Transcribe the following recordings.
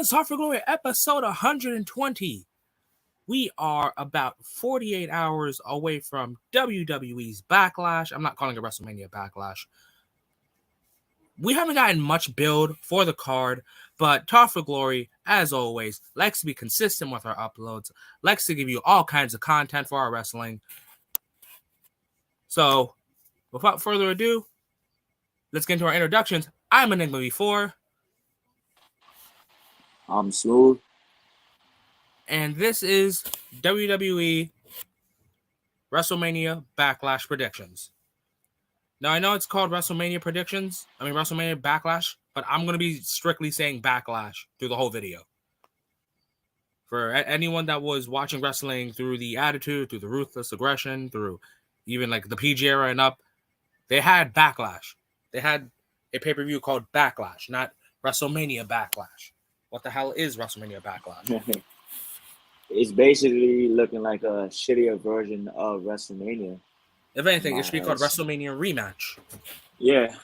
It's Heart for Glory, episode 120. We are about 48 hours away from WWE's Backlash. I'm not calling it Wrestlemania Backlash. We haven't gotten much build for the card, but Heart for Glory, as always, likes to be consistent with our uploads, likes to give you all kinds of content for our wrestling. So, without further ado, let's get into our introductions. I'm Enigma before. I'm Smooth. And this is WWE Wrestlemania Backlash predictions. Now, I know it's called WrestleMania Backlash, but I'm going to be strictly saying Backlash through the whole video. For anyone that was watching wrestling through the Attitude, through the Ruthless Aggression, through even like the PG era and up, they had Backlash. They had a pay-per-view called Backlash, not WrestleMania Backlash. What the hell is WrestleMania Backlash? It's basically looking like a shittier version of WrestleMania. If anything, it should be called WrestleMania Rematch. Yeah,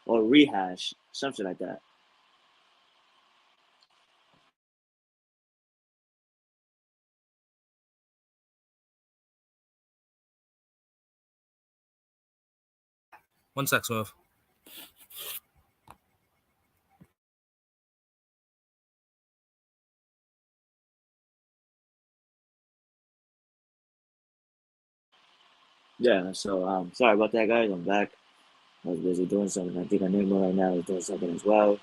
or Rehash, something like that. One sec, Smooth. Yeah, so sorry about that, guys. I'm back. I was busy doing something. I think Enigma right now is doing something as well.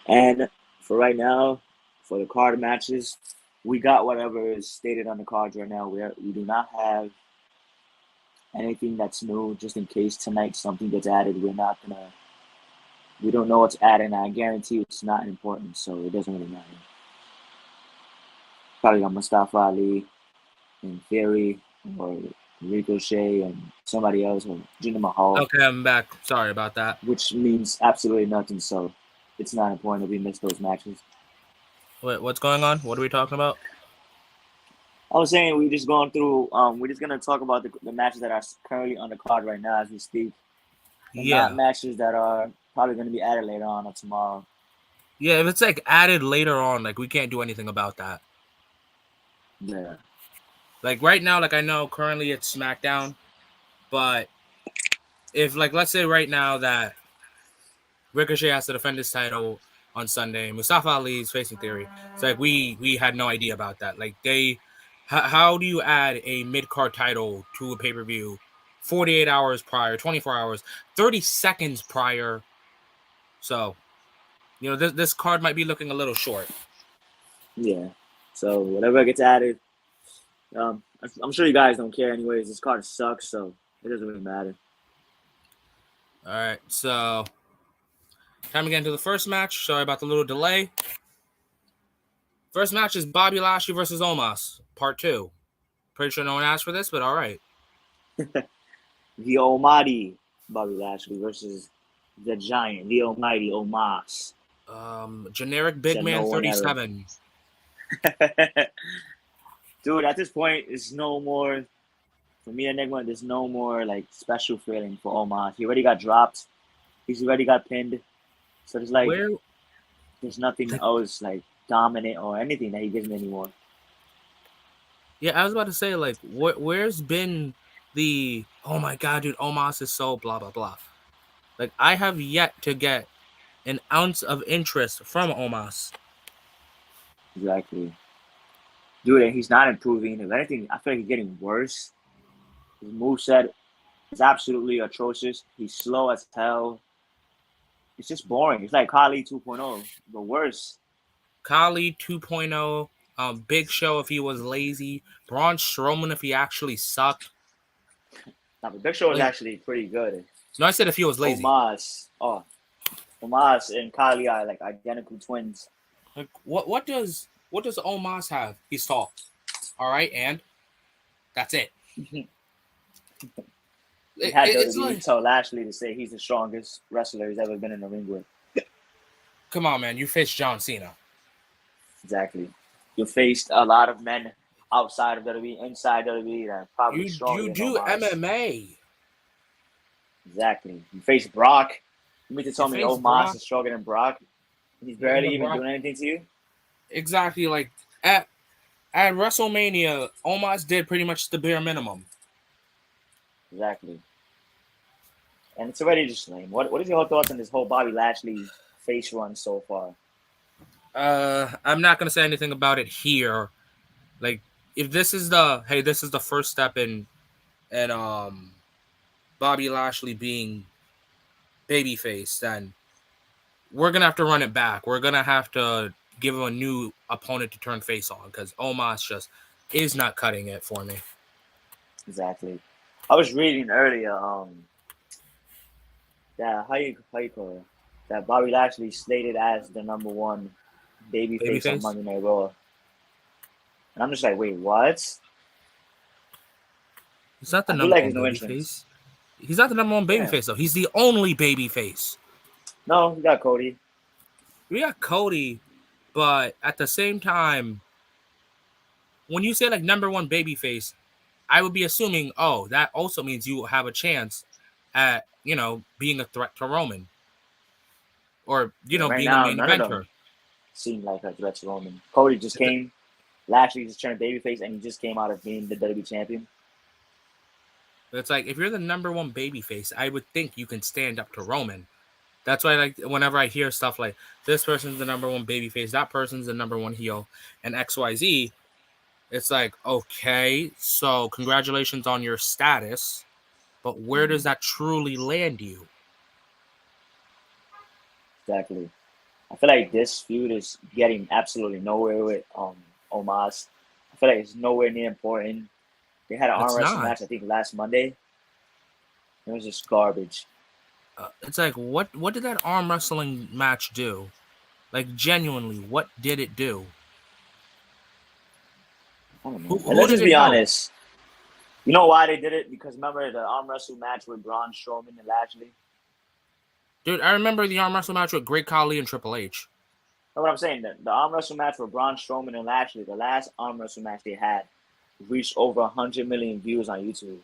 And for right now, for the card matches, we got whatever is stated on the cards right now. We do not have anything that's new, just in case tonight something gets added. We don't know what's added, and I guarantee it's not important, so it doesn't really matter. Probably got Mustafa Ali and Theory or Ricochet and somebody else, or Jinder Mahal. Okay, I'm back. Sorry about that. Which means absolutely nothing, so it's not important if we miss those matches. Wait, what's going on? What are we talking about? I was saying we're just going through. We're just gonna talk about the matches that are currently on the card right now as we speak. And not matches that are probably gonna be added later on or tomorrow. Yeah, if it's like added later on, like we can't do anything about that. Yeah. Like right now, like I know currently it's SmackDown, but if like let's say right now that Ricochet has to defend his title on Sunday, Mustafa Ali is facing Theory. It's like we had no idea about that. Like how do you add a mid-card title to a pay-per-view 48 hours prior, 24 hours, 30 seconds prior? So, you know, this card might be looking a little short. Yeah. So whatever gets added, I'm sure you guys don't care anyways. This card sucks, so it doesn't really matter. All right, so time to get into the first match. Sorry about the little delay. First match is Bobby Lashley versus Omos, part 2. Pretty sure no one asked for this, but all right. The Almighty Bobby Lashley versus the Giant, the Almighty Omos. Generic big man 37. Dude, at this point, it's no more. For me, Enigma, there's no more like special feeling for Omos. He already got dropped. He's already got pinned. So there's like there's nothing else like dominant or anything that he gives me anymore. Yeah, I was about to say like where's been the oh my god, dude, Omos is so blah blah blah. Like I have yet to get an ounce of interest from Omos. Exactly. Dude, and he's not improving. If anything, I feel like he's getting worse. His moveset is absolutely atrocious. He's slow as hell. It's just boring. It's like Khali 2.0, but worse. Khali 2.0, Big Show if he was lazy, Braun Strowman if he actually sucked. Nah, but Big Show is actually pretty good. No, I said if he was lazy. Omos and Khali are like identical twins. Like what does Omos have? He's tall. All right, and that's it. He had to tell Lashley to say he's the strongest wrestler he's ever been in the ring with. Come on, man. You faced John Cena. Exactly. You faced a lot of men outside of WWE, inside WWE that are probably stronger than You do Omos. MMA. Exactly. You faced Brock. You mean to tell me Omos is stronger than Brock? He's barely even doing anything to you? exactly like at WrestleMania, Omos did pretty much the bare minimum. Exactly. And it's already just lame. What is your thoughts on this whole Bobby Lashley face run so far? I'm not gonna say anything about it here. Like, if this is the first step in and Bobby Lashley being babyface, then we're gonna have to run it back. We're gonna have to give him a new opponent to turn face on because Omos just is not cutting it for me. Exactly. I was reading earlier, that how you call it? That Bobby Lashley slated as the number one babyface on Babyface. Monday Night Raw. And I'm just like, wait, what? He's not the I feel number like one there's no entrance. babyface. He's not the number one Yeah. babyface though. He's the only babyface. No, we got Cody. We got Cody, but at the same time, when you say like number one babyface, I would be assuming, oh, that also means you have a chance at being a threat to Roman or Yeah, right being a now main none of eventer. them seem like a threat to Roman. Cody just came. Lashley just turned babyface, and he just came out of being the WWE champion. It's like if you're the number one babyface, I would think you can stand up to Roman. That's why, like, whenever I hear stuff like this person's the number one babyface, that person's the number one heel, and XYZ, it's like, okay, so congratulations on your status, but where does that truly land you? Exactly. I feel like this feud is getting absolutely nowhere with Omos. I feel like it's nowhere near important. They had an arm It's wrestling not. match, I think, last Monday. It was just garbage. It's like, what did that arm wrestling match do? Like, genuinely, what did it do? I don't Who know. And who let's did just it be help? honest. You know why they did it? Because remember the arm wrestle match with Braun Strowman and Lashley? Dude, I remember the arm wrestle match with Great Khali and Triple H. Know what I'm saying? The arm wrestle match with Braun Strowman and Lashley, the last arm wrestle match they had, reached over 100 million views on YouTube.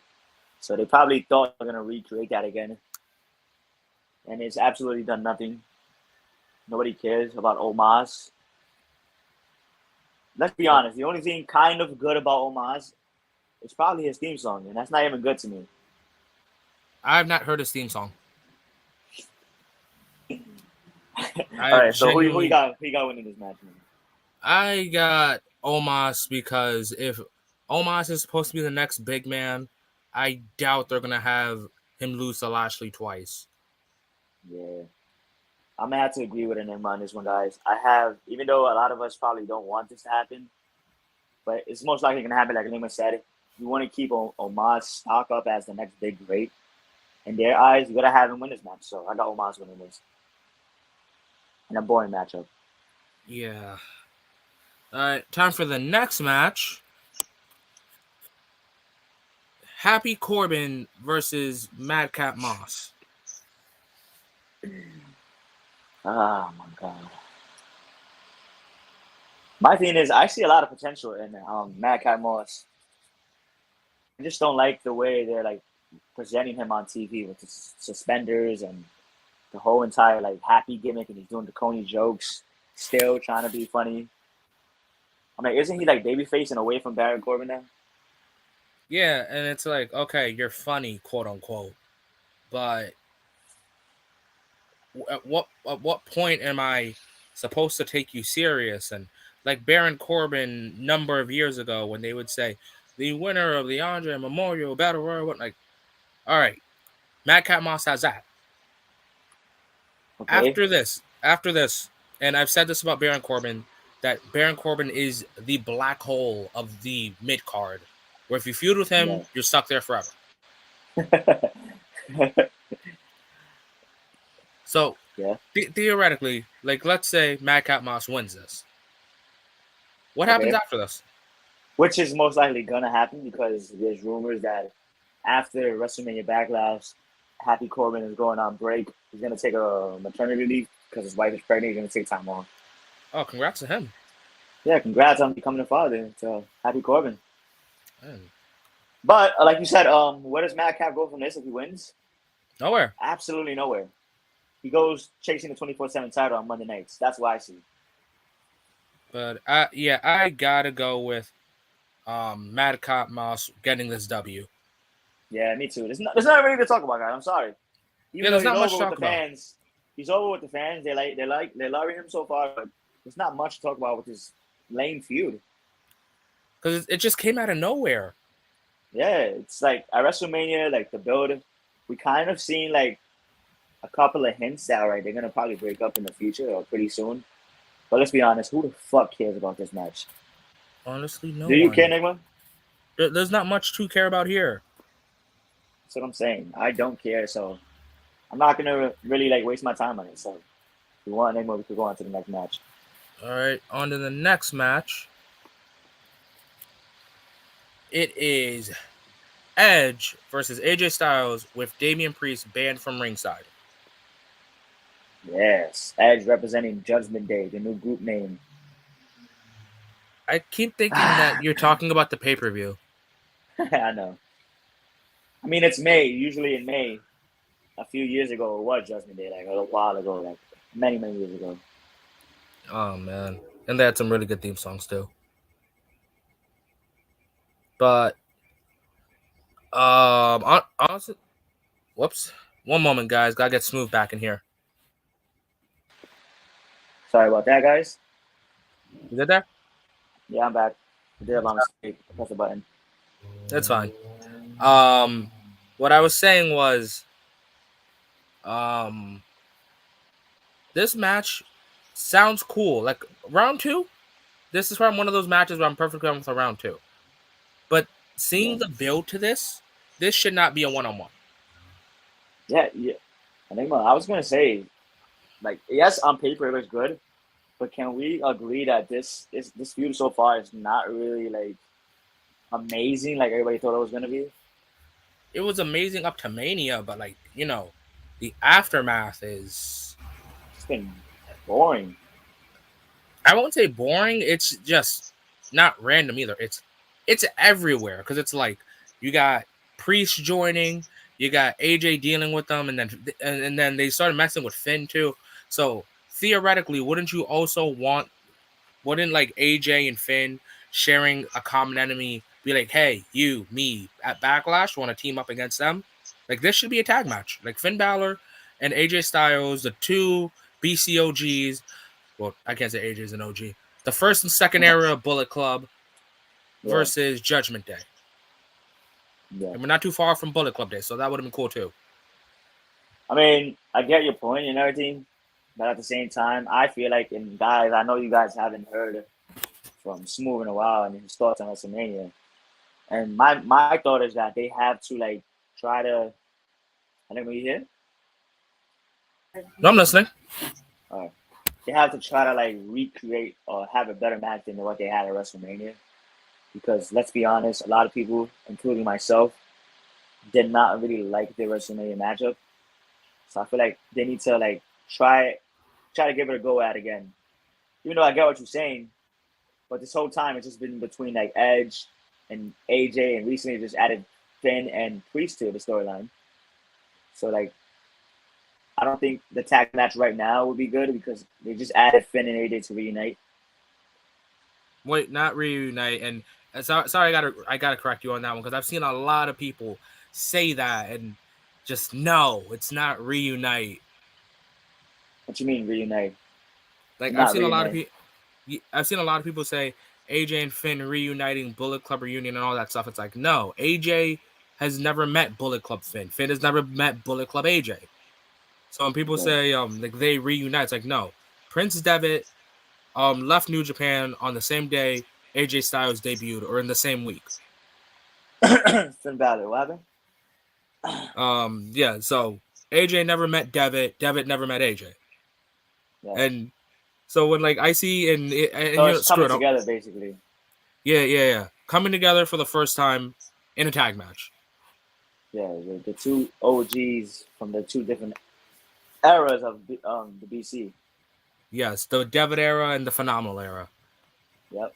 So they probably thought they're gonna recreate that again, and it's absolutely done nothing. Nobody cares about Omos. Let's be honest. The only thing kind of good about Omos is probably his theme song, and that's not even good to me. I've not heard his theme song. All I right, so who you genuinely, got? Who you got winning this match, man? I got Omos because if Omos is supposed to be the next big man, I doubt they're gonna have him lose to Lashley twice. Yeah, I'm gonna have to agree with Enigma on this one, guys. I have, even though a lot of us probably don't want this to happen, but it's most likely gonna happen. Like Enigma said, you want to keep Omos stock up as the next big great. In their eyes, you gotta have him win this match. So I got Omos winning this in a boring matchup. Yeah. All right, time for the next match. Happy Corbin versus Madcap Moss. Oh my god. My thing is, I see a lot of potential in Madcap Moss. I just don't like the way they're like presenting him on TV with the suspenders and the whole entire like happy gimmick, and he's doing the Coney jokes, still trying to be funny. I'm like, isn't he like babyface and away from Baron Corbin now? Yeah, and it's like, okay, you're funny, quote unquote, but at what point am I supposed to take you serious? And like Baron Corbin, number of years ago, when they would say the winner of the Andre Memorial Battle Royal, what like, all right, Madcap Moss has that. Okay, After this, and I've said this about Baron Corbin, that Baron Corbin is the black hole of the mid card, where if you feud with him, yeah, you're stuck there forever. So yeah, theoretically, like let's say Madcap Moss wins this, what happens okay. after this? Which is most likely gonna happen because there's rumors that after WrestleMania Backlash, Happy Corbin is going on break. He's gonna take a maternity leave because his wife is pregnant. He's gonna take time off. Oh, congrats to him. Yeah, congrats on becoming a father to Happy Corbin. Man, But like you said, where does Madcap go from this if he wins? nowhere. Absolutely nowhere. He goes chasing the 24/7 title on Monday nights. That's what I see. But I gotta go with Madcap Moss getting this W. Yeah, me too. There's not really to talk about, guys. I'm sorry. Even Yeah, though there's he's not much over to with talk the about fans, he's over with the fans. They love him so far, but there's not much to talk about with this lame feud. because it just came out of nowhere. Yeah, it's like at WrestleMania, like the build, we kind of seen like a couple of hints that right, they're gonna probably break up in the future or pretty soon. But let's be honest, who the fuck cares about this match? Honestly, no Do you care, one. Nigma? There's not much to care about here. That's what I'm saying. I don't care, so I'm not gonna really like waste my time on it. So if you want Nigma, we could go on to the next match. All right, on to the next match. It is Edge versus AJ Styles with Damian Priest banned from ringside. Yes, Edge representing Judgment Day, the new group name. I keep thinking that you're talking about the pay-per-view. I know. I mean, it's May. Usually in May, a few years ago, it was Judgment Day, like a while ago, like many years ago. Oh man, and they had some really good theme songs too. But honestly, whoops. One moment, guys. Gotta get Smooth back in here. Sorry about that, guys. You good there? Yeah, I'm back. I did have my mistake. Press the button. That's fine. What I was saying was, um, this match sounds cool. Like round two, this is from one of those matches where I'm perfectly on with a round two. But Yeah, seeing the build to this should not be a one-on-one. yeah. I think I was gonna say, like, yes, on paper it looks good, but can we agree that this feud so far is not really like amazing, like everybody thought it was gonna be? It was amazing up to Mania, but like the aftermath is. It's been boring. I won't say boring. It's just not random either. It's everywhere because it's like you got Priest joining, you got AJ dealing with them, and then they started messing with Finn too. So theoretically, wouldn't like AJ and Finn sharing a common enemy be like, hey, you, me at Backlash want to team up against them? Like this should be a tag match. Like Finn Balor and AJ Styles, the two BCOGs. Well, I can't say AJ's an OG. The first and second era Bullet Club Yeah, versus Judgment Day. yeah. And we're not too far from Bullet Club Day, so that would have been cool too. I mean, I get your point and everything, but at the same time, I feel like, and guys, I know you guys haven't heard from Smooth in a while and his thoughts on WrestleMania. And my thought is that they have to like try to. I think we here. No, I'm listening. They have to try to like recreate or have a better match than what they had at WrestleMania. Because let's be honest, a lot of people, including myself, did not really like the WrestleMania matchup. So I feel like they need to like try to give it a go at again. Even though I get what you're saying, but this whole time it's just been between like Edge and AJ, and recently just added Finn and Priest to the storyline. So like I don't think the tag match right now would be good because they just added Finn and AJ to reunite. Wait, not reunite. And sorry, I gotta correct you on that one because I've seen a lot of people say that and just no, it's not reunite. What you mean reunite? Like Not reunite. I've seen a lot of people say AJ and Finn reuniting, Bullet Club reunion, and all that stuff. It's like no, AJ has never met Bullet Club Finn. Finn has never met Bullet Club AJ. So when people Okay. say like they reunite, it's like no. Prince Devitt left New Japan on the same day AJ Styles debuted, or in the same week. Finn Balor, what happened? Yeah. So AJ never met Devitt. Devitt never met AJ. Yeah. And so when like I see So you know, it's screw coming it up. together basically. Yeah. Coming together for the first time in a tag match. Yeah, the two OGs from the two different eras of the BC. Yes, the Devitt era and the Phenomenal era. Yep.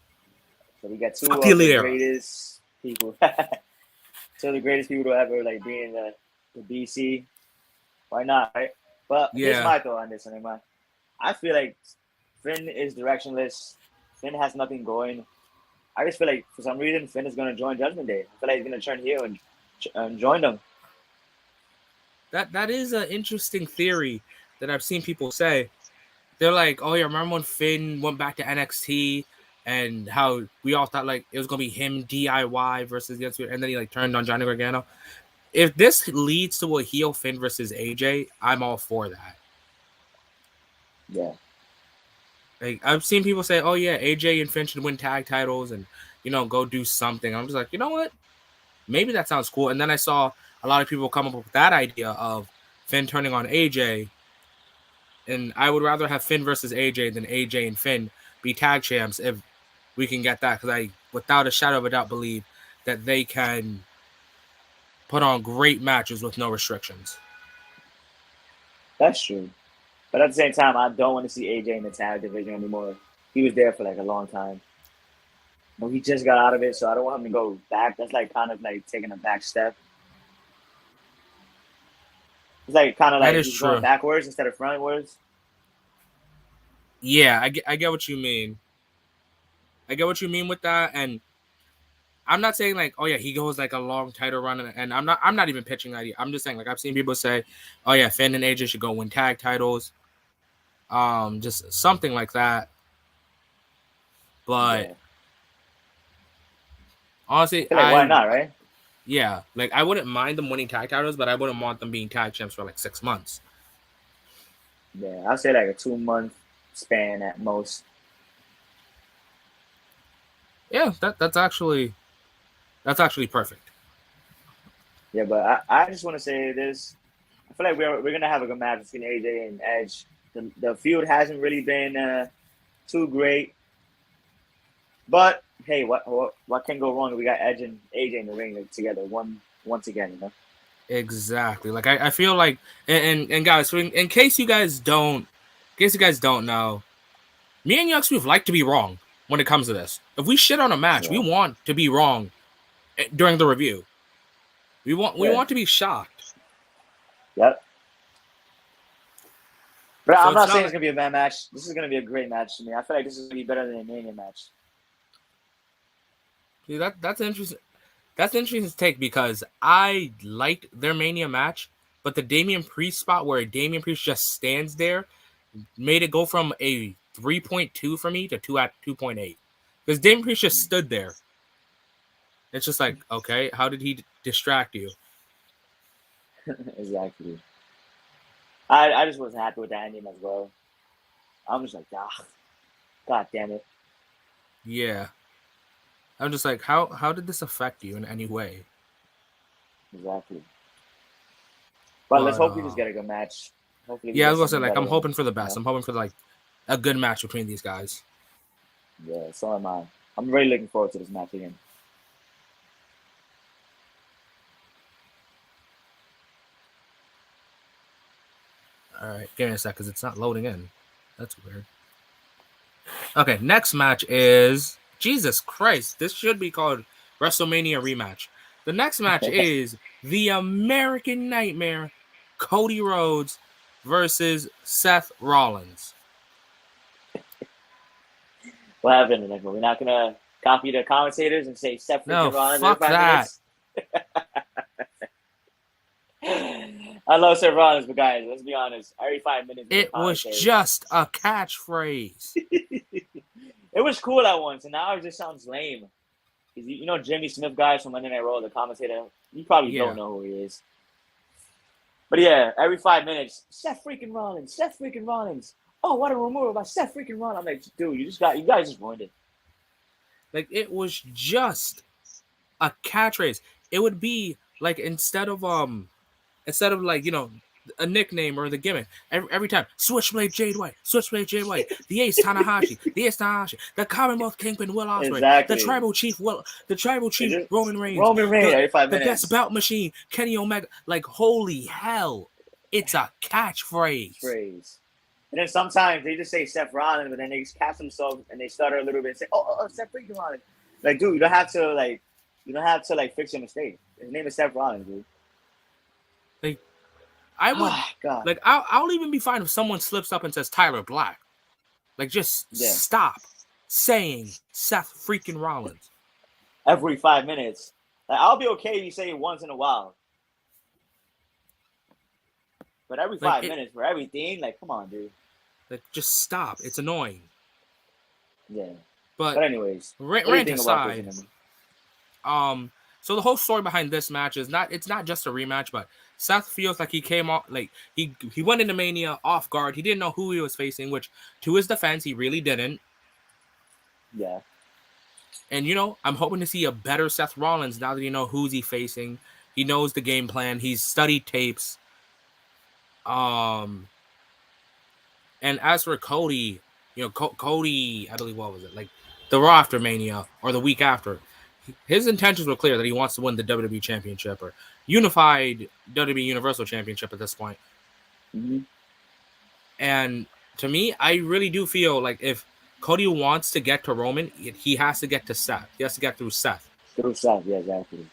So we got Fuck two the of the Elite era. greatest people. Two of the greatest people to ever like be in the BC. Why not, right? But here's Yeah. my thought on this, anyway. I feel like Finn is directionless. Finn has nothing going. I just feel like for some reason Finn is going to join Judgment Day. I feel like he's going to turn heel and join them. That is an interesting theory that I've seen people say. They're like, oh yeah, remember when Finn went back to NXT and how we all thought like it was gonna be him DIY versus against, and then he like turned on Johnny Gargano. If this leads to a heel Finn versus AJ, I'm all for that. Yeah. Like I've seen people say, oh yeah, AJ and Finn should win tag titles and go do something. I'm just like, you know what? Maybe that sounds cool. And then I saw a lot of people come up with that idea of Finn turning on AJ. And I would rather have Finn versus AJ than AJ and Finn be tag champs if we can get that. Because I, without a shadow of a doubt, believe that they can put on great matches with no restrictions. That's true. But at the same time, I don't want to see AJ in the tag division anymore. He was there for like a long time. But he just got out of it, so I don't want him to go back. That's like kind of like taking a back step. It's like kind of like he's going backwards instead of frontwards. Yeah, I get what you mean. I get what you mean with that, and I'm not saying like, oh yeah, he goes like a long title run, and I'm not even pitching that. I'm just saying like I've seen people say, oh yeah, Finn and AJ should go win tag titles, just something like that. But yeah. Honestly, why not, right? Yeah, like I wouldn't mind them winning tag titles, but I wouldn't want them being tag champs for like 6 months. Yeah, I'll say like a 2-month span at most. Yeah, that's actually perfect. Yeah, but I just want to say this. I feel like we're gonna have a good match between AJ and Edge. The feud hasn't really been too great, but hey, what can go wrong? We got Edge and AJ in the ring together once again, Exactly. Like I feel like, and guys, so in case you guys don't know, me and Young Smooth like to be wrong when it comes to this. If we shit on a match, we want to be wrong during the review. We want to be shocked. Yep. But so I'm not saying it's gonna be a bad match. This is gonna be a great match to me. I feel like this is gonna be better than a Mania match. See, that's interesting. That's an interesting take because I liked their Mania match, but the Damian Priest spot where Damian Priest just stands there made it go from a 3.2 for me to 2.8. Because Damian Priest just stood there. It's just like, okay, how did he distract you? Exactly. I just wasn't happy with that ending as well. I'm just like, God damn it. Yeah. I'm just like, how did this affect you in any way? Exactly. But let's hope we just get a good match. Hopefully, yeah, I was gonna say like I'm hoping for the best. I'm hoping for like a good match between these guys. Yeah, so am I. I'm really looking forward to this match again. All right, give me a sec because it's not loading in. That's weird. Okay, next match is Jesus Christ. This should be called WrestleMania rematch. The next match is the American Nightmare, Cody Rhodes versus Seth Rollins. What happened? Like, we're not gonna copy the commentators and say Seth Rollins. Fuck that. I love Seth Rollins, but guys, let's be honest. Every 5 minutes, it was just a catchphrase. It was cool at once, and now it just sounds lame. You know Jimmy Smith, guys from Monday Night Raw, the commentator. You probably don't know who he is. But yeah, every 5 minutes, Seth freaking Rollins, Seth freaking Rollins. Oh, what a rumor about Seth freaking Rollins. I'm like, dude, you guys just ruined it. Like, it was just a catchphrase. It would be like instead of like, you know, a nickname or the gimmick, every time, Switchblade Jay White, Switchblade Jay White, the Ace Tanahashi, the Commonwealth Kingpin Will Ospreay, the Tribal Chief Roman Reigns, every 5 the minutes. Best Bout Machine, Kenny Omega. Like, holy hell, it's a catchphrase. And then sometimes they just say Seth Rollins, but then they just catch themselves and they stutter a little bit and say, "Oh, Seth freaking Rollins." Like, dude, you don't have to fix your mistake. His name is Seth Rollins, dude. Like, I would, like, I'll even be fine if someone slips up and says Tyler Black. Like, just stop. saying Seth freaking Rollins every 5 minutes. Like, I'll be okay if you say it once in a while. But every 5 minutes for everything, like, come on, dude. Like, just stop. It's annoying. Yeah. But anyways, rant aside, so the whole story behind this match is it's not just a rematch, but Seth feels like he came off, like, he went into Mania off guard. He didn't know who he was facing, which, to his defense, he really didn't. Yeah. And, I'm hoping to see a better Seth Rollins now that you know who's he facing. He knows the game plan. He's studied tapes. And as for Cody, Cody, I believe, what was it? Like, the Raw after Mania, or the week after, his intentions were clear that he wants to win the WWE Championship, or unified WWE Universal Championship at this point. Mm-hmm. And to me, I really do feel like if Cody wants to get to Roman, he has to get to Seth. He has to get through Seth. Through Seth, yeah, exactly.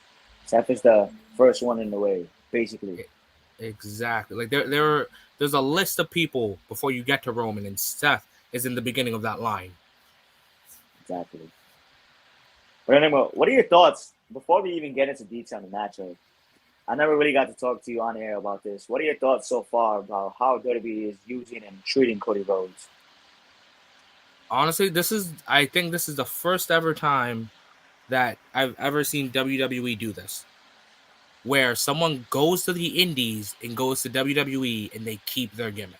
Seth is the first one in the way, basically. Exactly. Like, there's a list of people before you get to Roman, and Seth is in the beginning of that line. Exactly. But anyway, what are your thoughts, before we even get into detail on the matchup? I never really got to talk to you on air about this. What are your thoughts so far about how WWE is using and treating Cody Rhodes? Honestly, I think this is the first ever time that I've ever seen WWE do this, where someone goes to the indies and goes to WWE and they keep their gimmick.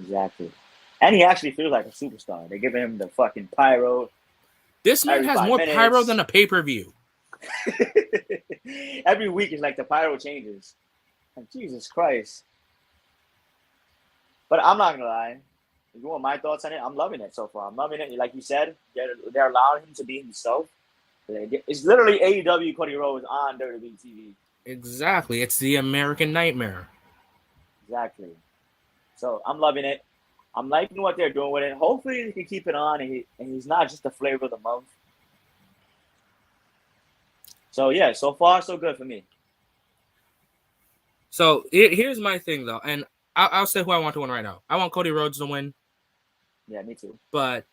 Exactly. And he actually feels like a superstar. They're giving him the fucking pyro. This man has more pyro than a pay-per-view. Every week is like the pyro changes. Like, Jesus Christ. But I'm not going to lie. If you want my thoughts on it, I'm loving it so far. I'm loving it. Like you said, they're allowing him to be himself. It's literally AEW Cody Rhodes on WWE TV. Exactly. It's the American nightmare. Exactly. So I'm loving it. I'm liking what they're doing with it. Hopefully they can keep it on, and he's not just the flavor of the month. So yeah, so far so good for me. So here's my thing though, and I'll say who I want to win right now. I want Cody Rhodes to win. Yeah, me too. But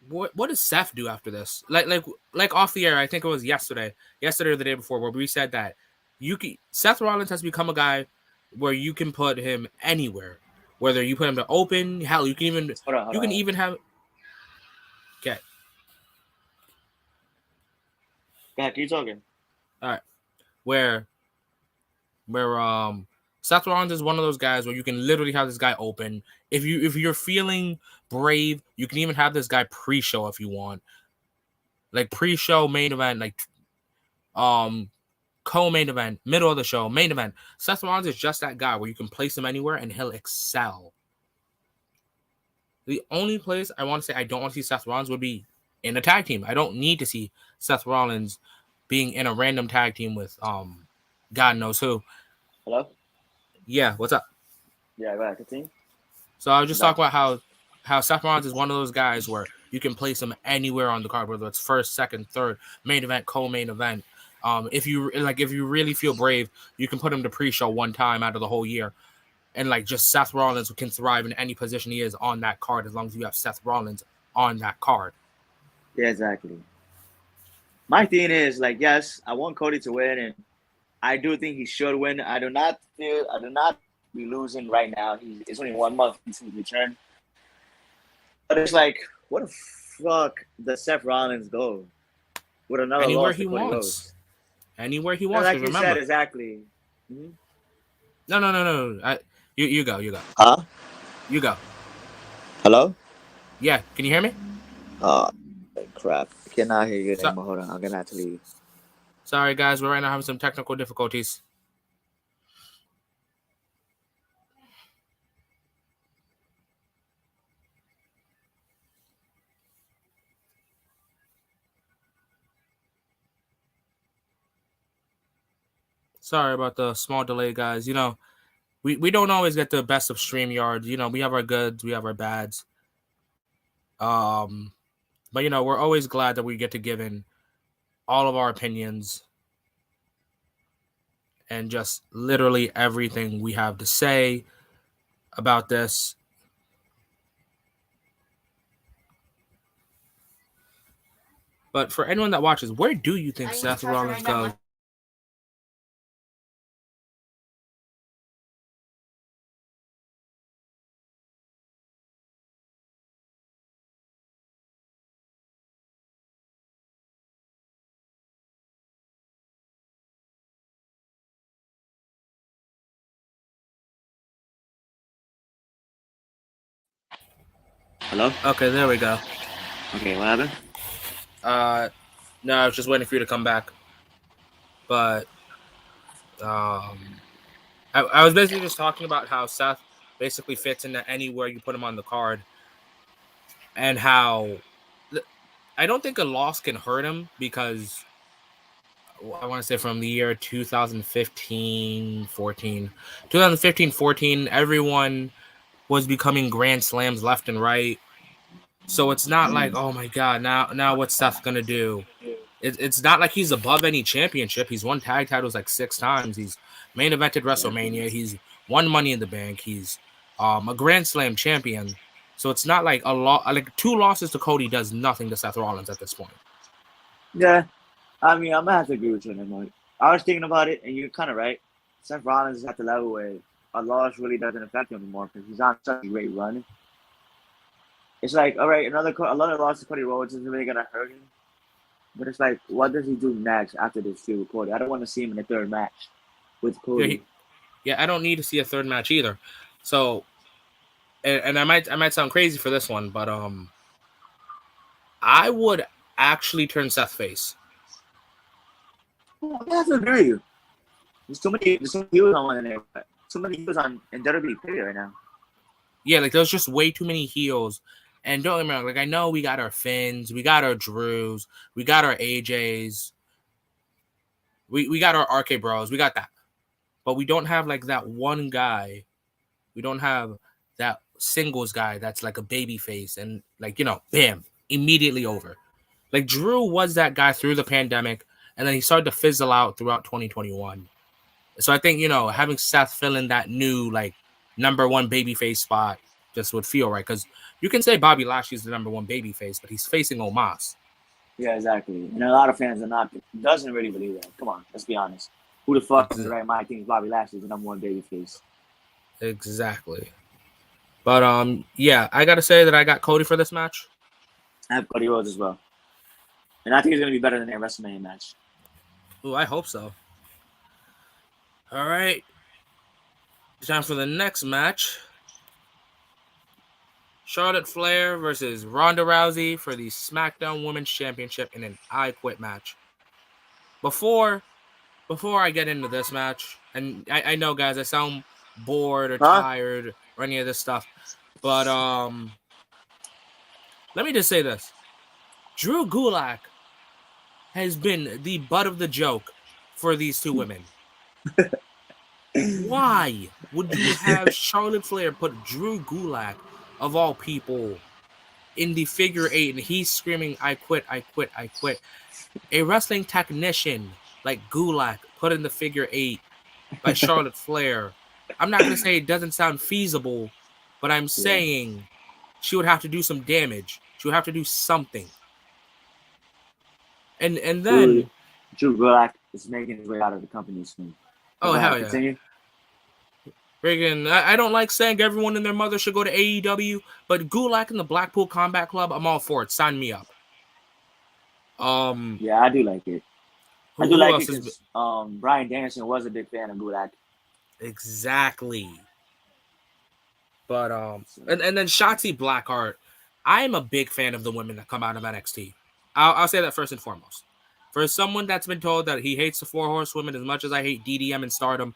what does Seth do after this? Like off the air, I think it was yesterday or the day before, where we said that Seth Rollins has become a guy where you can put him anywhere. Whether you put him to open, hell, you can even even have. Okay. Yeah, keep talking. All right. Where Seth Rollins is one of those guys where you can literally have this guy open. If you're feeling brave, you can even have this guy pre-show if you want. Like pre-show, main event, like co-main event, middle of the show, main event. Seth Rollins is just that guy where you can place him anywhere and he'll excel. The only place I want to say I don't want to see Seth Rollins would be in a tag team. I don't need to see Seth Rollins being in a random tag team with God knows who. Hello? Yeah, what's up? Yeah, go ahead, continue. So I was just talking about how Seth Rollins is one of those guys where you can place him anywhere on the card, whether it's first, second, third, main event, co-main event. If you really feel brave, you can put him to pre-show one time out of the whole year. And like just Seth Rollins can thrive in any position he is on that card as long as you have Seth Rollins on that card. Yeah, exactly. My thing is, like, yes, I want Cody to win, and I do think he should win. I do not be losing right now. It's only 1 month until his return. But it's like, what the fuck does Seth Rollins go with another Anywhere loss he to Cody wants. Rhodes? Anywhere he wants. Like you remember. said, exactly. Mm-hmm. No. You go. Huh? You go. Hello? Yeah, can you hear me? Oh, crap. I cannot hear you anymore. Hold on, I'm gonna have to leave. Sorry, guys. We're right now having some technical difficulties. Sorry about the small delay, guys. We don't always get the best of StreamYard. We have our goods, we have our bads. But we're always glad that we get to give in all of our opinions and just literally everything we have to say about this. But for anyone that watches, where do you think Seth Rollins goes? Hello? Okay, there we go. Okay, what happened? No, I was just waiting for you to come back. But I was basically just talking about how Seth basically fits into anywhere you put him on the card, and how I don't think a loss can hurt him because I want to say from the year 2015, 14, 2015, 14, everyone was becoming grand slams left and right. So it's not like, oh my god, now what's Seth gonna do? It's not like he's above any championship. He's won tag titles like 6 times. He's main evented WrestleMania. He's won Money in the Bank. He's a Grand Slam champion. So it's not like like 2 losses to Cody does nothing to Seth Rollins at this point. Yeah, I mean, I'm gonna have to agree with you on that one. I was thinking about it, and you're kind of right. Seth Rollins is at the level where a loss really doesn't affect him anymore because he's on such a great run. It's like, all right, another loss to Cody Rhodes isn't really gonna hurt him, but it's like, what does he do next after this feud with Cody? I don't want to see him in the third match with Cody. Yeah, I don't need to see a third match either. So, and I might sound crazy for this one, but I would actually turn Seth face. I have to agree with you. There's so many heels on in there. So many heels on in WWE period right now. Yeah, like there's just way too many heels. And don't get me wrong, like I know we got our Finns, we got our Drews, we got our AJs, we got our RK Bros, we got that. But we don't have like that one guy. We don't have that singles guy that's like a baby face and like, bam, immediately over. Like Drew was that guy through the pandemic, and then he started to fizzle out throughout 2021. So I think, having Seth fill in that new like number 1 babyface spot just would feel right, because you can say Bobby Lashley's the number 1 babyface, but he's facing Omos. Yeah, exactly. And a lot of fans doesn't really believe that. Come on, let's be honest. Who the fuck in the right mind thinks Bobby Lashley is the number 1 babyface? Exactly. But yeah, I gotta say that I got Cody for this match. I have Cody Rhodes as well, and I think it's gonna be better than their WrestleMania match. Ooh, I hope so. All right, time for the next match. Charlotte Flair versus Ronda Rousey for the SmackDown Women's Championship in an I Quit match. Before I get into this match, and I know, guys, I sound bored or tired or any of this stuff, but let me just say this. Drew Gulak has been the butt of the joke for these 2 women. Why would you have Charlotte Flair put Drew Gulak, of all people, in the figure 8 and he's screaming, I quit, I quit, I quit? A wrestling technician like Gulak put in the figure 8 by Charlotte Flair. I'm not going to say it doesn't sound feasible, but I'm saying she would have to do some damage. She would have to do something. And then Drew Gulak is making his way out of the company soon. Oh, hell yeah. Continue. Friggin', I don't like saying everyone and their mother should go to AEW, but Gulak and the Blackpool Combat Club, I'm all for it. Sign me up. Yeah, I do like it. I do like it because Bryan Danielson was a big fan of Gulak. Exactly. But and then Shotzi Blackheart, I am a big fan of the women that come out of NXT. I'll say that first and foremost. For someone that's been told that he hates the 4 horsewomen as much as I hate DDM and Stardom,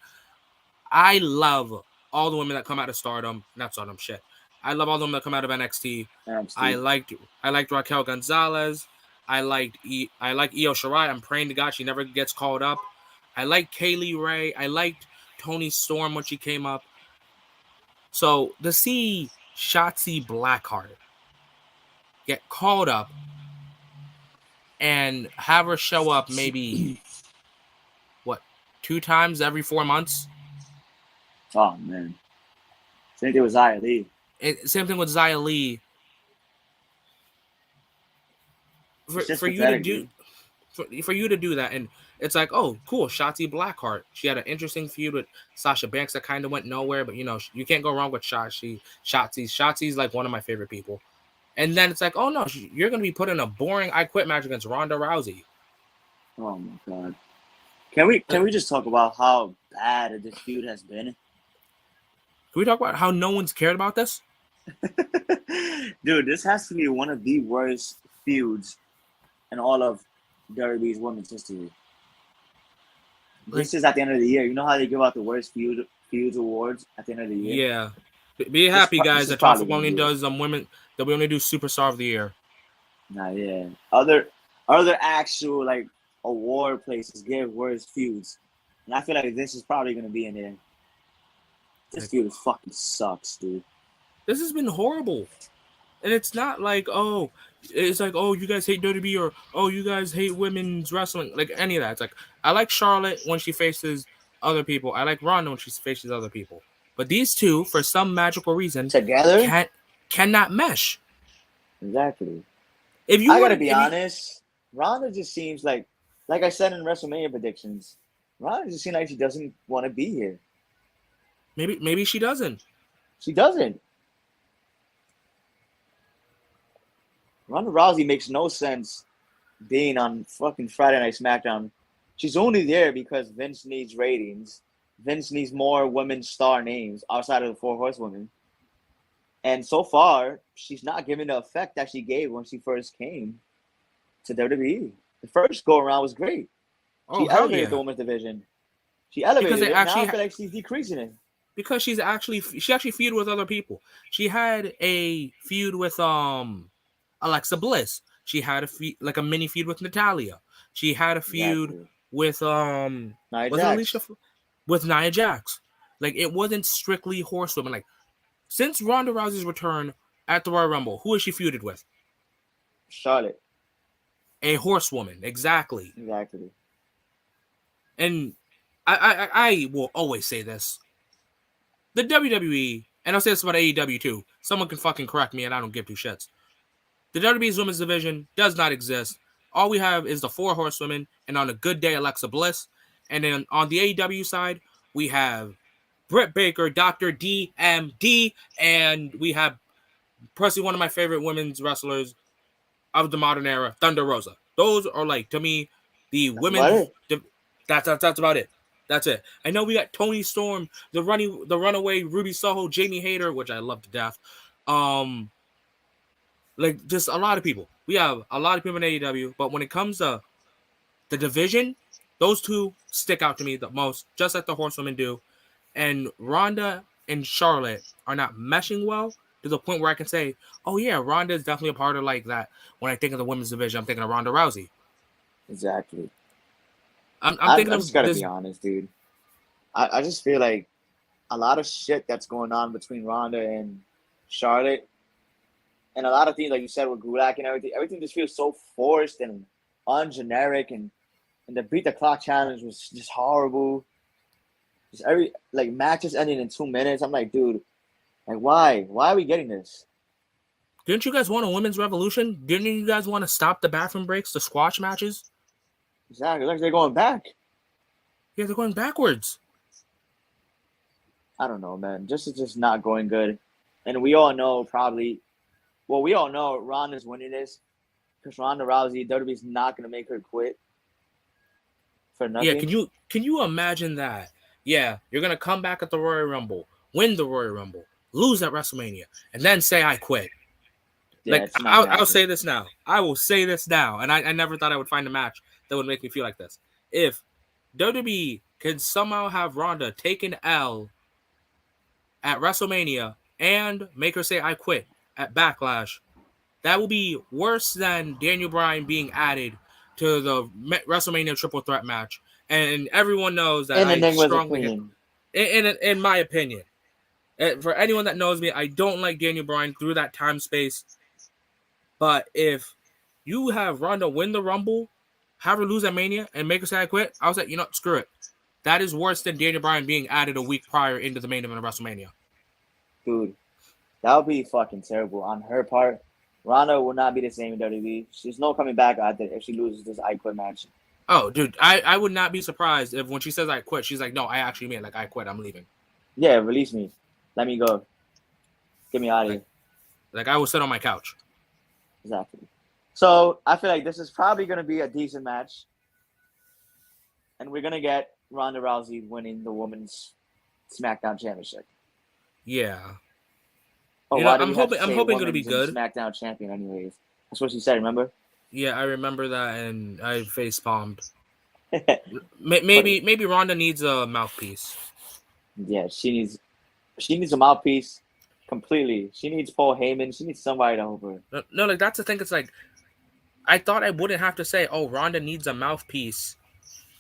I love all the women that come out of Stardom. Not Stardom, shit. I love all the women that come out of NXT. I liked Raquel Gonzalez. I like Io Shirai. I'm praying to God she never gets called up. I like Kaylee Ray. I liked Toni Storm when she came up. So to see Shotzi Blackheart get called up and have her show up maybe 2 times every 4 months. Oh man, same thing with Xia Li. Same thing with Xia Li. It's just for you to pathetic, do dude. for you to do that, and it's like, oh, cool, Shotzi Blackheart. She had an interesting feud with Sasha Banks that kind of went nowhere, but you can't go wrong with Shotzi. Shotzi's like one of my favorite people. And then it's like, oh no, you're gonna be put in a boring I Quit match against Ronda Rousey. Oh my god. Can we just talk about how bad this feud has been? Can we talk about how no one's cared about this? Dude, this has to be one of the worst feuds in all of WWE's women's history. This is at the end of the year. You know how they give out the worst feuds awards at the end of the year? Yeah. Be happy, guys, This is that Top probably gonna only be it. does women, that we only do Superstar of the Year. Nah, yeah. Other actual like award places give worst feuds. And I feel like this is probably gonna be in there. This feud fucking sucks, dude. This has been horrible. And it's not like, it's like, you guys hate WWE, or, you guys hate women's wrestling. Like, any of that. It's like, I like Charlotte when she faces other people. I like Ronda when she faces other people. But these two, for some magical reason, Together? cannot mesh. Exactly. If you I were gotta be honest, Ronda just seems like I said in WrestleMania predictions, Ronda just seems like she doesn't want to be here. Maybe she doesn't. She doesn't. Ronda Rousey makes no sense being on fucking Friday Night SmackDown. She's only there because Vince needs ratings. Vince needs more women's star names outside of the Four Horsewomen. And so far, she's not giving the effect that she gave when she first came to WWE. The first go around was great. She elevated the women's division. She elevated it. Now I feel like she's decreasing it. Because she actually feuded with other people. She had a feud with Alexa Bliss. She had a mini feud with Natalya. She had a feud with with Nia Jax. Like, it wasn't strictly horsewomen. Like, since Ronda Rousey's return at the Royal Rumble, who has she feuded with? Charlotte. A horsewoman, exactly. Exactly. And I will always say this. The WWE, and I'll say this about AEW too. Someone can fucking correct me, and I don't give two shits. The WWE's women's division does not exist. All we have is the Four Horsewomen, and on a good day, Alexa Bliss. And then on the AEW side, we have Britt Baker, Dr. DMD, and we have personally one of my favorite women's wrestlers of the modern era, Thunder Rosa. Those are, like, to me, the women's. That's about it. That's it. I know we got Toni Storm, the runaway Ruby Soho, Jamie Hayter, which I love to death. Like, just a lot of people. We have a lot of people in AEW, but when it comes to the division, those two stick out to me the most, just like the Horsewomen do. And Ronda and Charlotte are not meshing well to the point where I can say, oh yeah, Ronda is definitely a part of like that. When I think of the women's division, I'm thinking of Ronda Rousey. Exactly. I'm thinking I just gotta be honest, dude. I just feel like a lot of shit that's going on between Ronda and Charlotte, and a lot of things like you said with Gulak and everything just feels so forced and ungeneric, and the Beat the Clock challenge was just horrible. Just matches ending in 2 minutes. I'm like, dude, like why are we getting this? Didn't you guys want a women's revolution? Didn't you guys want to stop the bathroom breaks, the squash matches? Exactly. Like they're going back. Yeah, they're going backwards. I don't know, man. It's just not going good. And we all know Ronda's winning this because Ronda Rousey, WWE's not going to make her quit for nothing. Yeah, can you imagine that? Yeah, you're going to come back at the Royal Rumble, win the Royal Rumble, lose at WrestleMania, and then say I quit. Yeah, like, I'll say this now. I will say this now, and I never thought I would find a match that would make me feel like this. If WWE can somehow have Ronda take an L at WrestleMania and make her say I quit at Backlash, that will be worse than Daniel Bryan being added to the WrestleMania triple threat match. And everyone knows that I strongly in my opinion. For anyone that knows me, I don't like Daniel Bryan through that time space. But if you have Ronda win the Rumble, have her lose at Mania, and make her say I quit, I was like, screw it. That is worse than Daniel Bryan being added a week prior into the main event of WrestleMania. Dude, that would be fucking terrible on her part. Ronda will not be the same in WWE. She's no coming back after if she loses this I Quit match. Oh, dude, I would not be surprised if when she says I quit, she's like, no, I actually mean like I quit. I'm leaving. Yeah, release me. Let me go. Get me out of here. Like I will sit on my couch. Exactly. So I feel like this is probably going to be a decent match. And we're going to get Ronda Rousey winning the Women's SmackDown Championship. Yeah. Oh, you know, I'm hoping it'll be good. SmackDown champion, anyways. That's what she said. Remember? Yeah, I remember that, and I face palmed. maybe Ronda needs a mouthpiece. Yeah, she needs a mouthpiece completely. She needs Paul Heyman. She needs somebody to help her. No, like that's the thing. It's like I thought I wouldn't have to say, "Oh, Ronda needs a mouthpiece"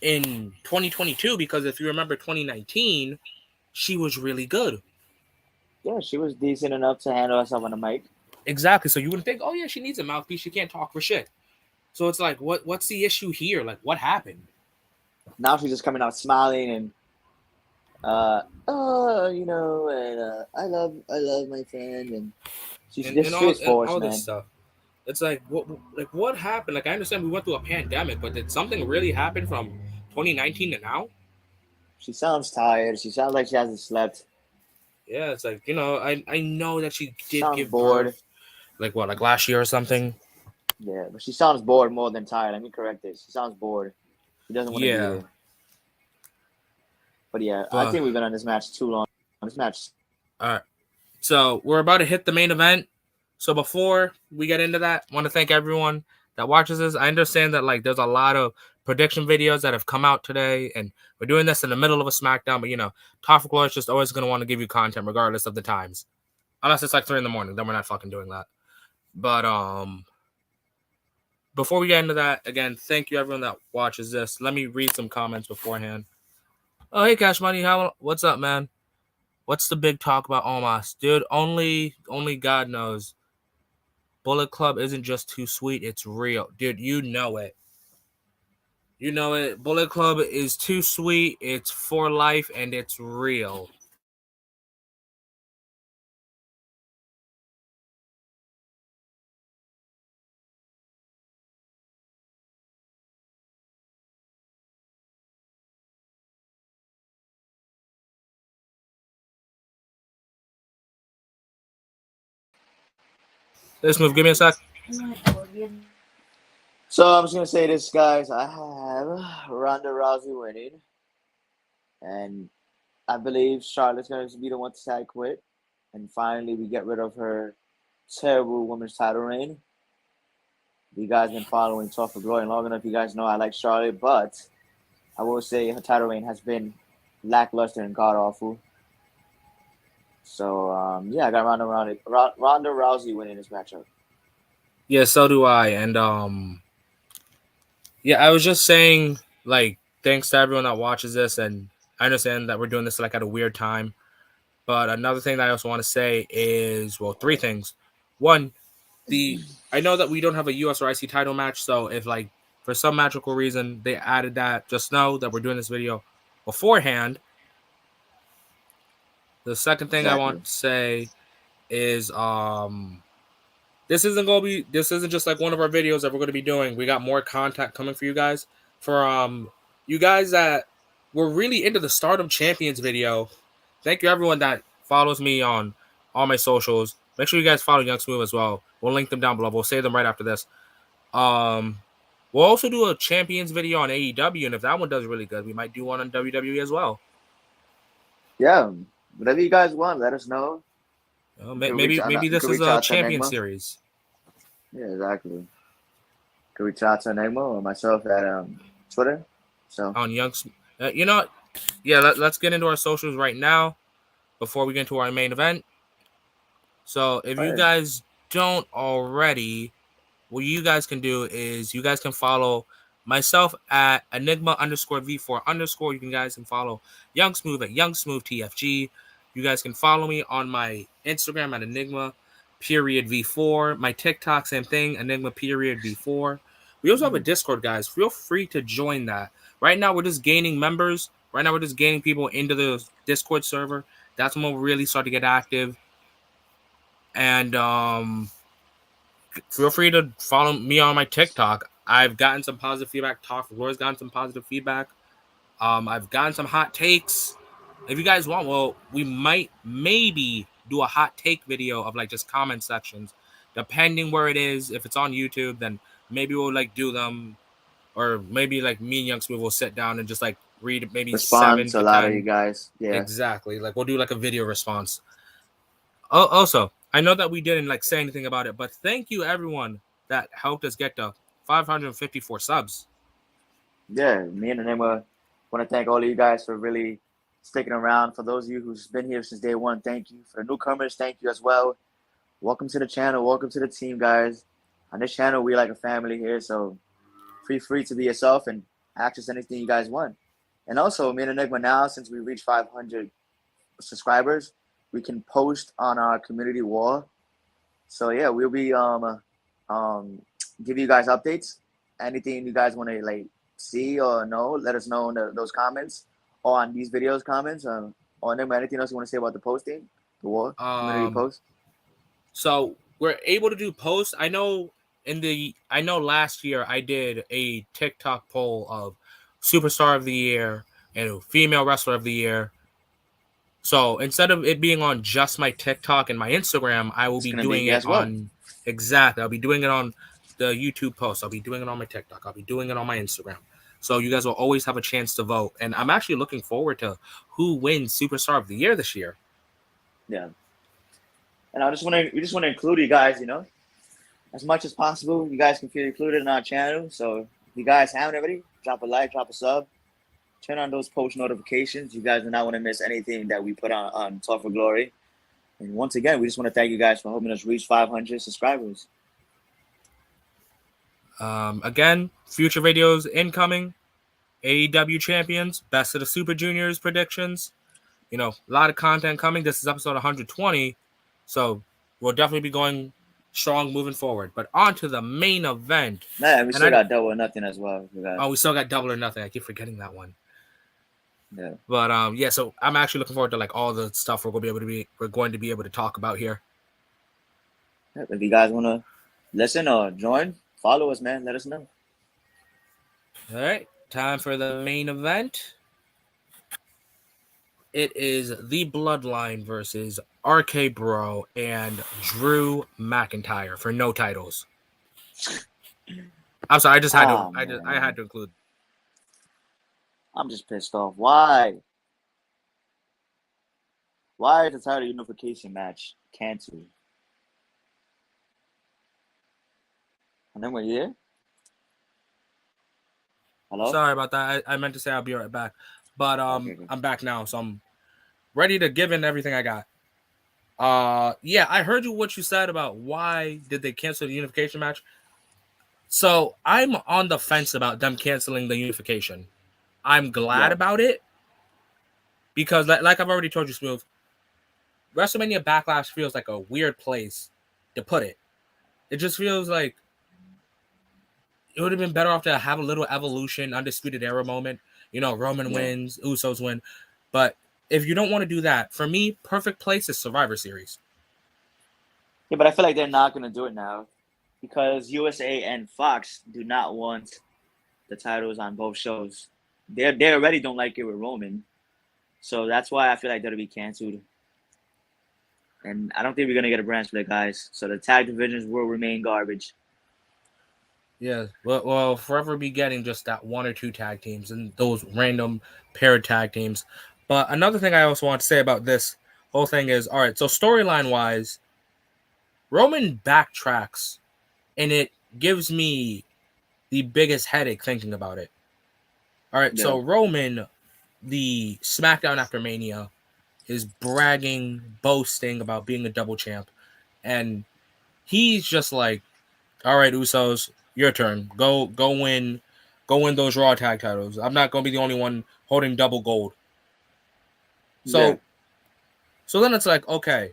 in 2022 because if you remember 2019, she was really good. Yeah, she was decent enough to handle herself on the mic. Exactly. So you wouldn't think, "Oh yeah, she needs a mouthpiece. She can't talk for shit." So it's like, what's the issue here? Like, what happened? Now she's just coming out smiling and, I love my friend, and she's just all this stuff. It's like, what happened? Like, I understand we went through a pandemic, but did something really happen from 2019 to now? She sounds tired. She sounds like she hasn't slept. Yeah, it's like, I know that she did give bored. Birth, like last year or something. Yeah, but she sounds bored more than tired. Let me correct this. She sounds bored. She doesn't want to be here. But yeah, I think we've been on this match too long. This match. All right. So we're about to hit the main event. So before we get into that, I want to thank everyone that watches this. I understand that there's a lot of prediction videos that have come out today, and we're doing this in the middle of a SmackDown. But Topic Lore is just always going to want to give you content regardless of the times, unless it's like 3 a.m. Then we're not fucking doing that. But before we get into that, again, thank you everyone that watches this. Let me read some comments beforehand. Oh, hey, Cash Money, what's up, man? What's the big talk about Omos? Dude, only God knows. Bullet Club isn't just too sweet, it's real. Dude, you know it. You know it. Bullet Club is too sweet, it's for life, and it's real. Let's move. Give me a sec. So I'm just gonna say this, guys. I have Ronda Rousey winning, and I believe Charlotte's gonna be the one to say I quit, and finally we get rid of her terrible women's title reign. You guys been following Talk for Glory long enough. You guys know I like Charlotte, but I will say her title reign has been lackluster and god awful. So I got Ronda Rousey winning this matchup. Yeah, so do I. And I was just saying, thanks to everyone that watches this, and I understand that we're doing this at a weird time. But another thing that I also want to say is, 3 things. One, I know that we don't have a US or IC title match, so if for some magical reason they added that, just know that we're doing this video beforehand. The second thing I want to say is this isn't just one of our videos that we're going to be doing. We got more content coming for you guys. For you guys that were really into the Stardom Champions video, thank you everyone that follows me on all my socials. Make sure you guys follow Young Smooth as well. We'll link them down below. We'll save them right after this. We'll also do a Champions video on AEW, and if that one does really good, we might do one on WWE as well. Yeah, whatever you guys want, let us know. Maybe this is a champion series. Yeah, exactly. Can reach out to Enigma or myself at Twitter. So on Young, let's get into our socials right now before we get into our main event. So if you guys don't already, what you guys can do is you guys can follow myself at Enigma_V4_. You guys can follow Young Smooth at Young Smooth TFG. You guys can follow me on my Instagram at Enigma_V4. My TikTok, same thing, Enigma_V4. We also have a Discord, guys. Feel free to join that. Right now, we're just gaining members. Right now, we're just gaining people into the Discord server. That's when we'll really start to get active. And feel free to follow me on my TikTok. I've gotten some positive feedback. Talk Laura's gotten some positive feedback. I've gotten some hot takes. If you guys want, well, we might maybe do a hot take video of like just comment sections, depending where it is. If it's on YouTube, then maybe we'll like do them, or maybe like me and Young Smooth will sit down and just like read maybe Respond 7 to a to lot of you 10. guys. Yeah. Exactly. Like we'll do like a video response. Also, I know that we didn't like say anything about it, but thank you everyone that helped us get to 554 subs. Yeah, me and Enigma want to thank all of you guys for really sticking around. For those of you who's been here since day one, thank you. For the newcomers, thank you as well. Welcome to the channel. Welcome to the team, guys. On this channel, we're like a family here, so feel free to be yourself and ask us anything you guys want. And also, me and Enigma now, since we reached 500 subscribers, we can post on our community wall. So yeah, we'll be give you guys updates. Anything you guys want to like see or know, let us know in those comments or on these videos comments. Or anything else you want to say about the posting, the wall community post? So we're able to do posts. I know last year I did a TikTok poll of Superstar of the Year and Female Wrestler of the Year. So instead of it being on just my TikTok and my Instagram, I will be doing it on exactly. I'll be doing it on the YouTube post. I'll be doing it on my TikTok. I'll be doing it on my Instagram. So you guys will always have a chance to vote. And I'm actually looking forward to who wins Superstar of the Year this year. Yeah. And we just want to include you guys, as much as possible. You guys can feel included in our channel. So if you guys haven't already, drop a like, drop a sub, turn on those post notifications. You guys do not want to miss anything that we put on Talk for Glory. And once again, we just want to thank you guys for helping us reach 500 subscribers. Again, future videos incoming. AEW champions, best of the Super Juniors predictions. A lot of content coming. This is episode 120. So we'll definitely be going strong moving forward. But on to the main event. Man, we still got Double or Nothing as well. We still got Double or Nothing. I keep forgetting that one. Yeah. But yeah, so I'm actually looking forward to like all the stuff we're going to be able to talk about here. If you guys want to listen or join, follow us, man. Let us know. All right, time for the main event. It is the Bloodline versus RK Bro and Drew McIntyre for no titles. I'm sorry, I just had to. I had to include. I'm just pissed off. Why? Why is the title unification match canceled? And then we're here. Hello. Sorry about that. I meant to say I'll be right back, but okay. I'm back now, so I'm ready to give in everything I got. Yeah, I heard what you said about why did they cancel the unification match. So I'm on the fence about them canceling the unification. I'm glad about it because, like I've already told you, Smooth, WrestleMania Backlash feels like a weird place to put it. It just feels like it would have been better off to have a little Evolution, Undisputed Era moment. Roman wins, Usos win. But if you don't want to do that, for me, perfect place is Survivor Series. Yeah, but I feel like they're not going to do it now because USA and Fox do not want the titles on both shows. They already don't like it with Roman. So that's why I feel like that'll be canceled. And I don't think we're going to get a brand split, guys. So the tag divisions will remain garbage. Yeah, well, forever be getting just that one or two tag teams and those random paired tag teams. But another thing I also want to say about this whole thing is, all right, so storyline-wise, Roman backtracks, and it gives me the biggest headache thinking about it. All right, so Roman, the SmackDown after Mania, is bragging, boasting about being a double champ, and he's just like, all right, Usos, your turn. Go win those Raw tag titles. I'm not gonna be the only one holding double gold. So then it's like, okay,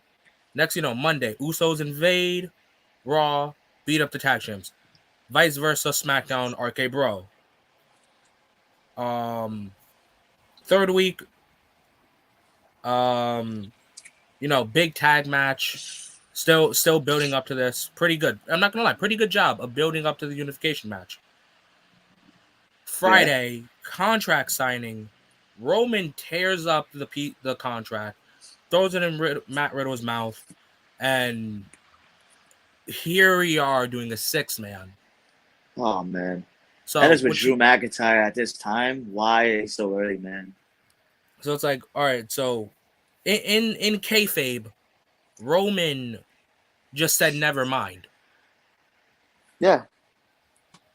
next Monday, Usos invade Raw, beat up the tag champs. Vice versa, SmackDown, RK Bro. Third week, big tag match. Still building up to this. Pretty good. I'm not gonna lie. Pretty good job of building up to the unification match. Friday, contract signing. Roman tears up the contract, throws it in Matt Riddle's mouth, and here we are doing a 6-man. Oh man. So That is with Drew McIntyre at this time. Why so early, man? So it's like, all right, so in kayfabe, Roman just said never mind. Yeah.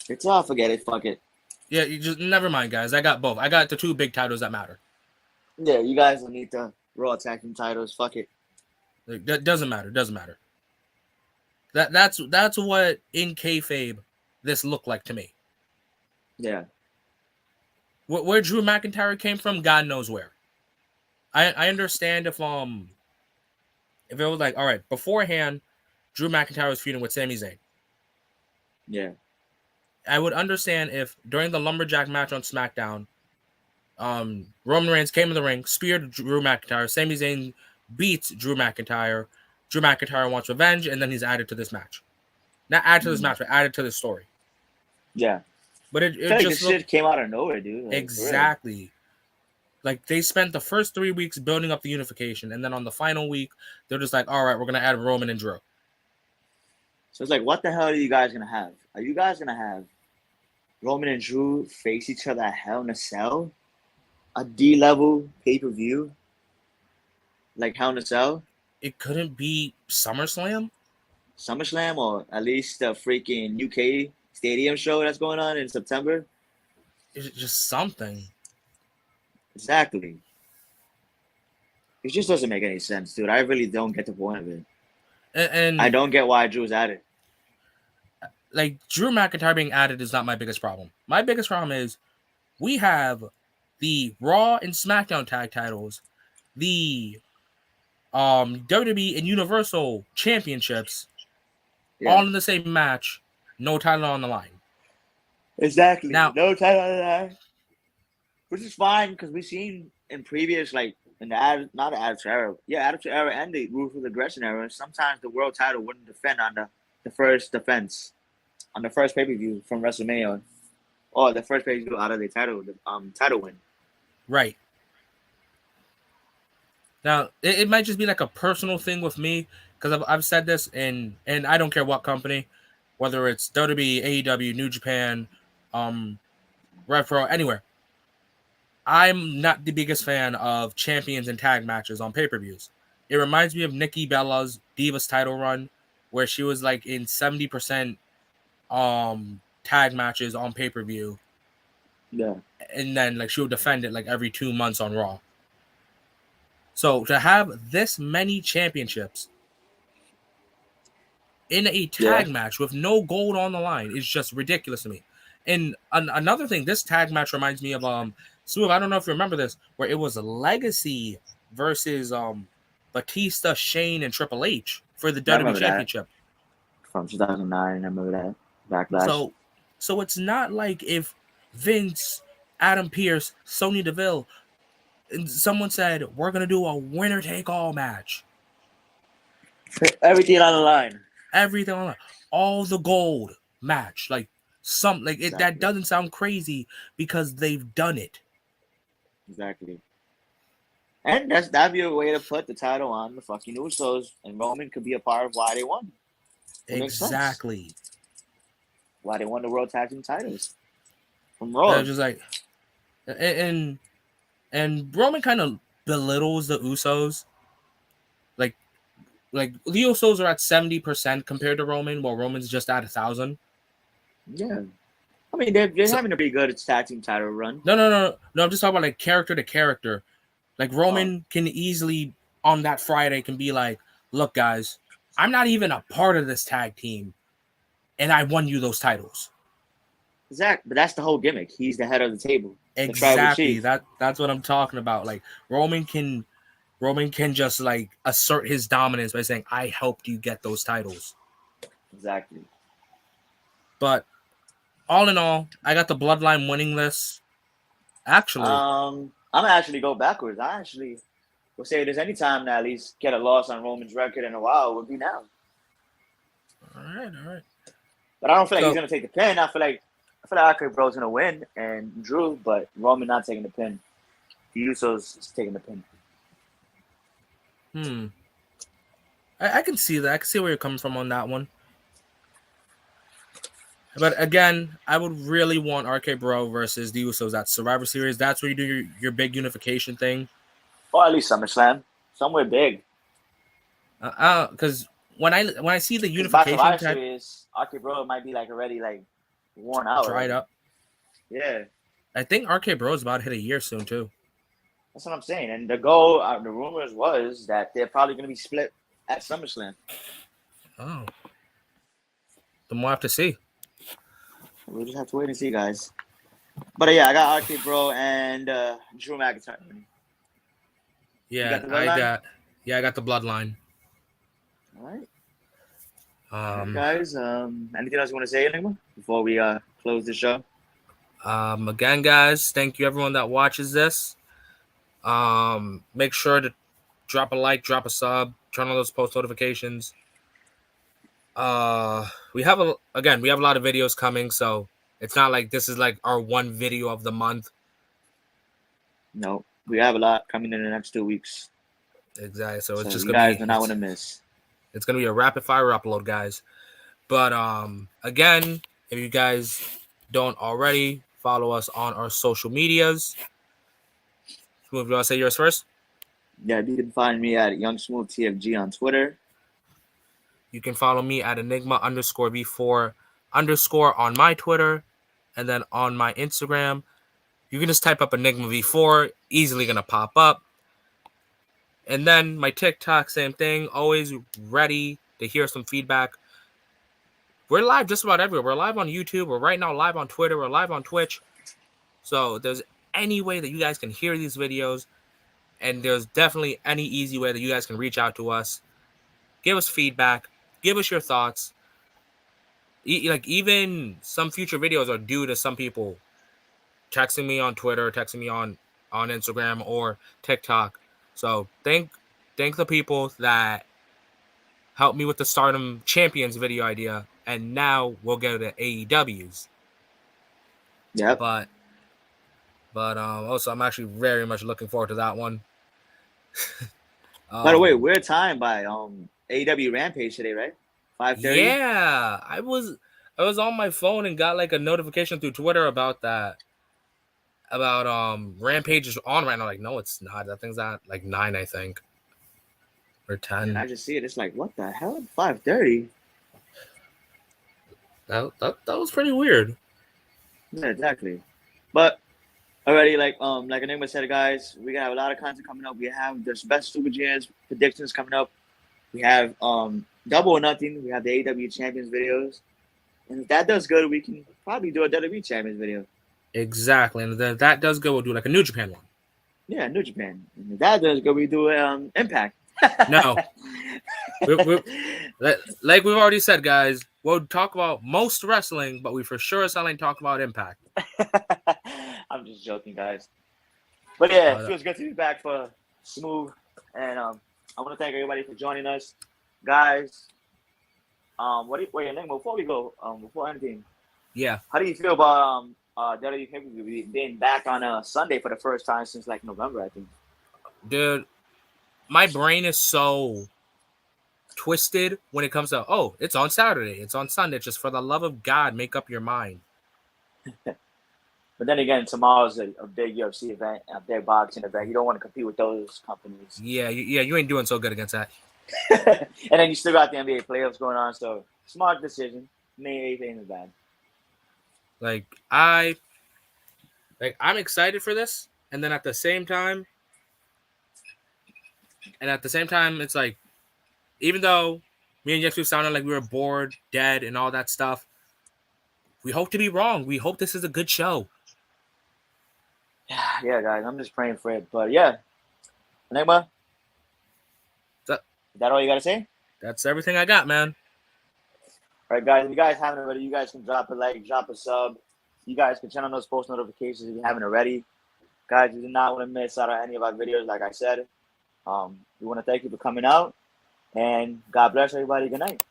It's all forget it, fuck it. Yeah, you just never mind, guys. I got both. I got the 2 big titles that matter. Yeah, you guys don't need the Raw Tag Team titles. Fuck it. Like, that doesn't matter. Doesn't matter. That's what in kayfabe this looked like to me. Yeah. Where Drew McIntyre came from, God knows where. I understand if it was like, all right, beforehand, Drew McIntyre was feuding with Sami Zayn. Yeah. I would understand if during the lumberjack match on SmackDown, Roman Reigns came in the ring, speared Drew McIntyre, Sami Zayn beats Drew McIntyre wants revenge, and then he's added to this match. Not added to this match, but added to the story. Yeah. But it just this shit came out of nowhere, dude. Like, exactly. Like, they spent the first 3 weeks building up the unification, and then on the final week, they're just like, all right, we're going to add Roman and Drew. So it's like, what the hell are you guys going to have? Are you guys going to have Roman and Drew face each other at Hell in a Cell? A D-level pay-per-view? Like Hell in a Cell? It couldn't be SummerSlam? SummerSlam, or at least the freaking UK Stadium show that's going on in September? It's just something. Exactly. It just doesn't make any sense, dude. I really don't get the point of it. And I don't get why Drew's added. Like, Drew McIntyre being added is not my biggest problem. My biggest problem is we have the Raw and SmackDown tag titles, the WWE and Universal Championships, all in the same match, no title on the line. Exactly. Now, no title on the line. Which is fine, because we've seen in previous, like, in the Attitude Era. Yeah, Attitude Era and the Ruthless Aggression Era, sometimes the world title wouldn't defend on the first defense, on the first pay-per-view from WrestleMania, or the first pay-per-view out of the title win. Right. Now, it might just be like a personal thing with me, because I've said this, and I don't care what company, whether it's WWE, AEW, New Japan, Rev Pro, anywhere. I'm not the biggest fan of champions and tag matches on pay-per-views. It reminds me of Nikki Bella's Divas title run, where she was like in 70% tag matches on pay-per-view. Yeah. And then like she'll defend it like every 2 months on Raw. So to have this many championships in a tag match with no gold on the line is just ridiculous to me. And another thing, this tag match reminds me of Smooth, I don't know if you remember this, where it was Legacy versus Batista, Shane, and Triple H for the WWE Championship. From 2009, I remember that. Backlash. So it's not like if Vince, Adam Pearce, Sonya Deville, and someone said, we're going to do a winner-take-all match. Everything on the line. Everything on the line. All the gold match. Like, that doesn't sound crazy because they've done it. Exactly. And that'd be a way to put the title on the fucking Usos, and Roman could be a part of why they won. Exactly. Why they won the World Tag Team titles from Raw. Just like, and Roman kind of belittles the Usos. Like the Usos are at 70% compared to Roman, while Roman's just at 1,000. Yeah. I mean, they're having a pretty good tag team title run. No. I'm just talking about like character to character. Like Roman can easily on that Friday can be like, look, guys, I'm not even a part of this tag team, and I won you those titles. Exactly, but that's the whole gimmick. He's the head of the table. Exactly. That's what I'm talking about. Like Roman can just like assert his dominance by saying, I helped you get those titles. Exactly. But all in all, I got the Bloodline winning this. Actually, I'm gonna actually go backwards. I actually we'll say if there's any time to at least get a loss on Roman's record in a while, it would be now. All right. But I don't feel like he's gonna take the pin. I feel like RK Bro's gonna win and Drew, but Roman not taking the pin. The Usos is taking the pin. I can see that. I can see where you're coming from on that one. But again, I would really want RK Bro versus the Usos at Survivor Series. That's where you do your big unification thing. Or at least SummerSlam. Somewhere big. Because when I see the unification Survivor type, Series, RK Bro might be like already like worn out. Dried up. Yeah. I think RK Bro is about to hit a year soon too. That's what I'm saying. And the goal, the rumors was that they're probably going to be split at SummerSlam. Oh. Then we'll have to see. We'll just have to wait and see, guys. But yeah, I got RK Bro and Drew McIntyre. Yeah, I got the Bloodline. All right. Guys, anything else you want to say, Enigma, before we close the show? Again, guys, thank you everyone that watches this. Make sure to drop a like, drop a sub, turn on those post notifications. We have a lot of videos coming, so it's not like this is like our one video of the month. No, we have a lot coming in the next 2 weeks. Exactly. So it's just you gonna guys do not want to miss. It's gonna be a rapid fire upload, guys. But again, if you guys don't already, follow us on our social medias. Smooth, you want to say yours first? Yeah, you can find me at YoungSmoothTFG on Twitter. You can follow me at Enigma_V4_ on my Twitter, and then on my Instagram, you can just type up Enigma V4, easily gonna pop up. And then my TikTok, same thing, always ready to hear some feedback. We're live just about everywhere. We're live on YouTube. We're right now live on Twitter. We're live on Twitch. So if there's any way that you guys can hear these videos, and there's definitely any easy way that you guys can reach out to us, give us feedback, give us your thoughts. Like even some future videos are due to some people texting me on Twitter, texting me on Instagram or TikTok. So thank the people that helped me with the Stardom Champions video idea, and now we'll go to AEW's. Yeah. But also I'm actually very much looking forward to that one. By the way, we're timed by AEW Rampage today, right? 5:30. Yeah, I was on my phone and got like a notification through Twitter about that. About Rampage is on right now. Like, no, it's not. That thing's at like 9, I think, or 10. And I just see it. It's like, what the hell? 5:30. That was pretty weird. Yeah, exactly. But already, like Enigma said, guys, we have a lot of content coming up. We have the best Super Jams predictions coming up. We have Double or Nothing. We have the AEW Champions videos. And if that does good, we can probably do a WWE Champions video. Exactly. And if that does good, we'll do like a New Japan one. Yeah, New Japan. And if that does good, we do Impact. No. Like we've already said, guys, we'll talk about most wrestling, but we for sure as hell ain't talk about Impact. I'm just joking, guys. But yeah, it feels good to be back for Smooth. And I want to thank everybody for joining us. Guys, before we go, before anything, yeah, how do you feel about WWE being back on a Sunday for the first time since like November, I think? Dude, my brain is so twisted when it comes to, oh, it's on Saturday, it's on Sunday. Just for the love of God, make up your mind. But then again, tomorrow's a big UFC event, a big boxing event. You don't want to compete with those companies. Yeah, you ain't doing so good against that. And then you still got the NBA playoffs going on, so smart decision. Anything is bad. I'm excited for this, and then at the same time, it's like, even though me and Yexu sounded like we were bored, dead, and all that stuff, we hope to be wrong. We hope this is a good show. Yeah, guys, I'm just praying for it. But yeah, Enigma, is that all you gotta say? That's everything I got, man. All right, guys, if you guys haven't already, you guys can drop a like, drop a sub. You guys can turn on those post notifications if you haven't already. Guys, you do not want to miss out on any of our videos, like I said. We want to thank you for coming out, and God bless everybody. Good night.